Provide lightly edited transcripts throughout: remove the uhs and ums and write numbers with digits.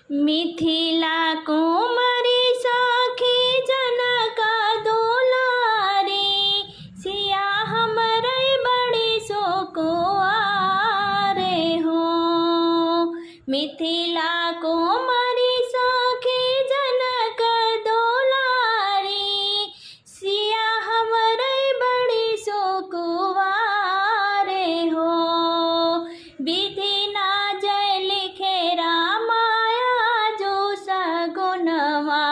मिथिला कुमारी सखी जनक दुलारी, सिया हमरे बड़ी सुकुवारे हो। मिथिला कुमारी सखी जनक दुलारी, सिया हमरे बड़ी सुकुवारे हो। विधि ना जय लिखे रामाया जो सगुनवा,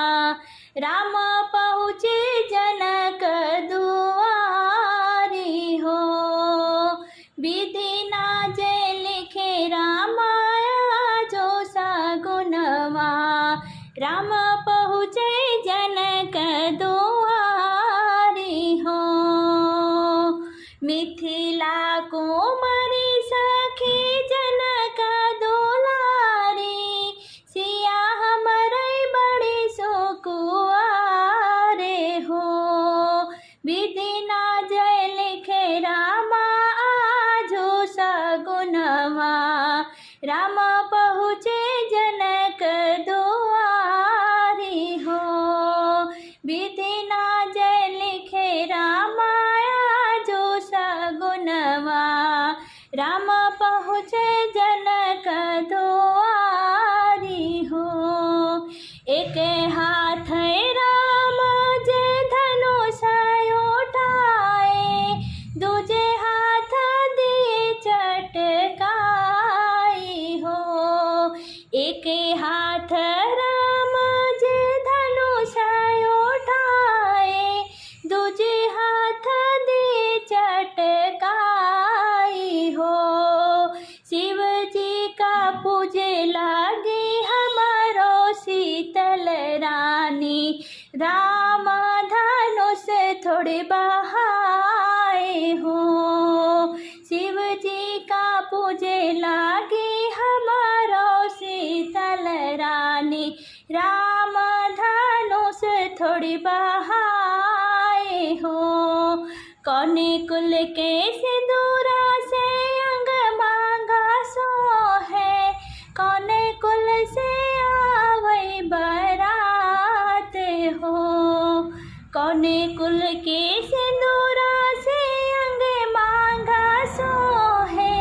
राम पहुँचे जनक दुआरी हो। विधि ना जय लिखे रामाया जो सगुनवा, राम पहुँचे जनक दुआरी हो। मिथिला कुमारी सखी जनक दुलारी, सिया हमरे बड़ी सुकुवारे हो। विधि ना जय लिखे रामा आजो सगुनवा, राम पहुँचे जनक दुआरी हो। विधि ना जय लिखे रामा आजो सगुनवा, राम पहुँचे जनक दुआरी हो। एक हाथ राम जे धनुष उठाए, दूजे हाथ दिए चटकाई हो। एक हाथ राम जे धनुष उठाए, दूजे हाथ दिए चटकाई हो। शिव जी का पूजे लागी हमारो शीतल रानी, राम धनुष थोड़े बहाए हो। शिव जी का पूजे लागी हमारो शीतल रानी, राम धनुष थोड़ी बहाए हो। कौने कुल के सिंदूरा से अंग मांगा सो है, कौने कुल से आवै बरात हो। कौने कुल के सिंदूरा से अंग मांगा सो है,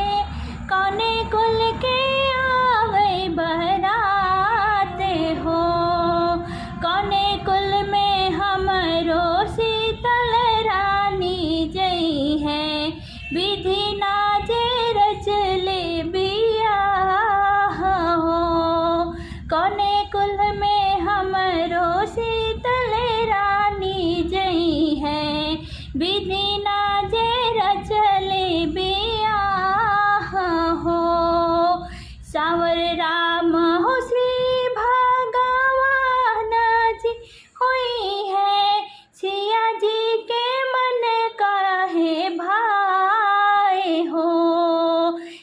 कौने कुल के आवै बरात हो। कौने कुल में हमरो शीतल रानी जई है, विधि ना जे रच ले बियाह हो। कौने कुल में हमरो शीतल रानी जई है, विधि ना जे रच ले बियाह हो। सावर राम हो श्री भगवान जी हुई है, सिया जी के मन काहे भाए हो।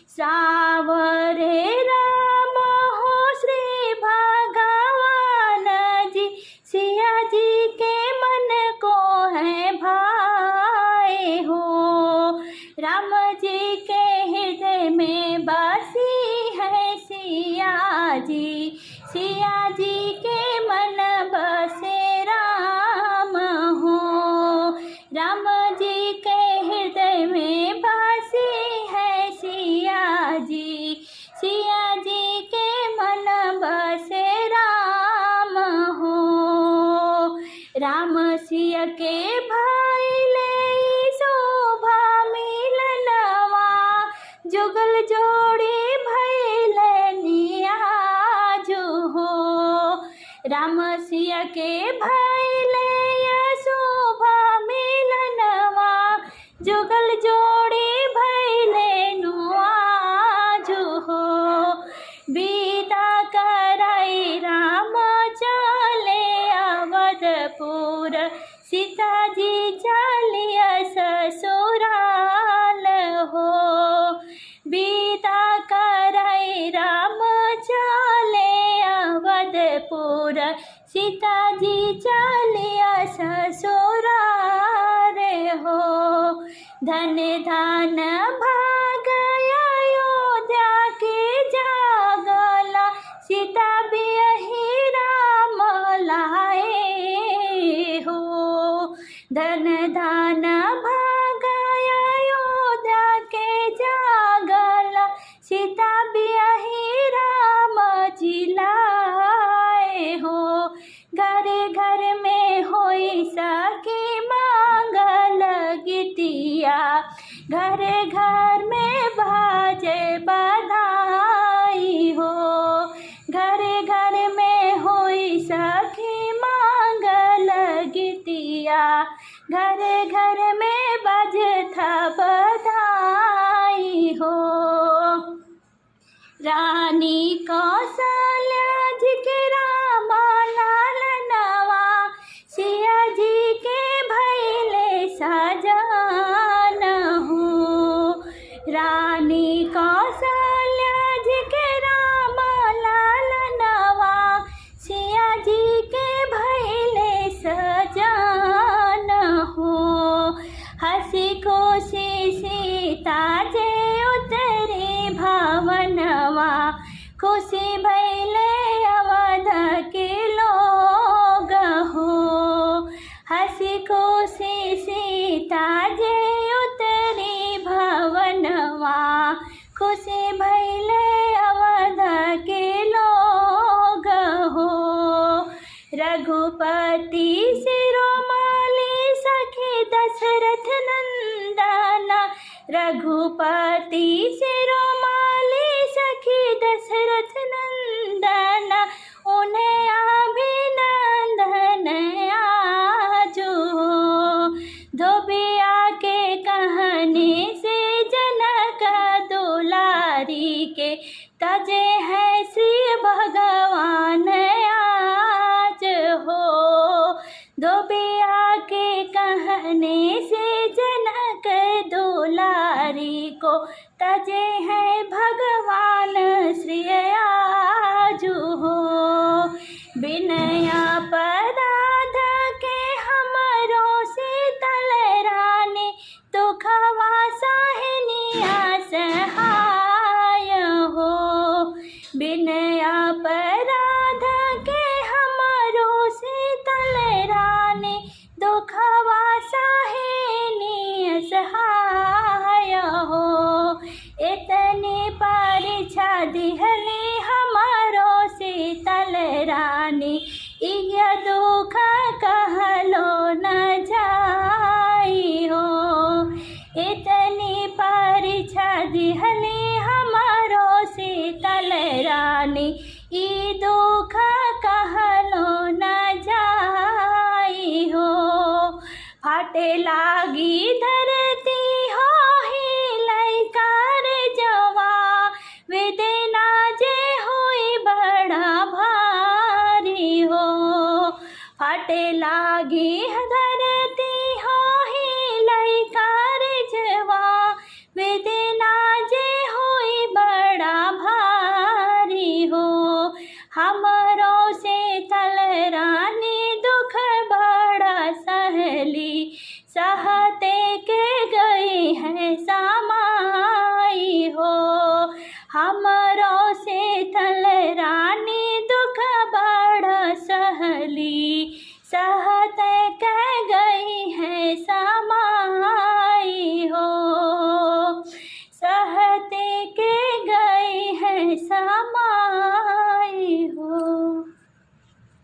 सावर राम हो श्री भगवान जी, सिया जी के मन को है भाए हो। राम जी के हृदय में बसी है सिया जी, सिया जी के मन बसे राम हो। राम जी के हृदय में बसी है सिया जी, सिया जी के मन बसे राम हो। राम सिया के भाई ले शोभा मिलनवा, जुगल जोड़ी भैले नियाजु हो। राम सिया के भैले शोभा मिलनवा, जुगल जोड़ी भैले नुआजु हो। विदा कराई राम चले अवधपुर, सीता जी चलिया ससुराल हो। विदा कराई राम चले अवधपुर, सीता जी चलिया ससुराल हो। धन धन भाग अयोध्या के जागला, सीता बिया सीता बियाही राम जी लाए हो। घरे घर में होई सखी मंगल गीतिया, घरे घर में बाजे बधाई हो। घरे घर में होई सखी मंगल गीतिया, घरे घर में बजथा बधाई हो। रानी कौशल्या जी के रामा लाल नवा, सिया जी के भैले सजान हो। रानी कौशल्या जी के रामा लाल नवा, सिया जी के भैले सजान हो। हंसी खुशी सीता जे उतरे भवनवा, खुशी भैले अवध के लोग हो। हंसी खुशी सीता जे उतरी भवनवा, खुशी भैले अवध के लोग हो। रघुपति शिरोमणि सखी दशरथ नंदना, रघुपति शिरोमणि सखी दशरथ नंदना, उन्हें अभिनंदन आजो। धोबिया के कहने से जनक दुलारी के, तजे है श्री भगवान आज हो। धोबिया के कहने से जनक दुलारी को, तजे है भगवान श्री आज हो। बिनया पराध के हमरो शीतल रानी, दुखवा साहिनिया सहाय हो। बिनया पराध के हमरो शीतल रानी, दुखवा साहिनिया सहाय हो। इतनी परीक्षा दिहली हमारो शीतल रानी, यह दुख कहलो न जाई हो। इतनी परीक्षा दिहली हमारो शीतल रानी, ई दुख कहलो न जाई हो। फाटे लागी धरती हो हिलाई कार जवा, वेदना जे हुई बड़ा भारी हो। फाटे लागी धरती हो हिलाई कार जवा, वेदना जे हुई बड़ा भारी हो। हमरो शीतल रानी दुख बड़ा सहली, सहते के गई है समाई हो। हमरो शीतल रानी दुख बड़ा सहली, सहते के गई है समाई हो।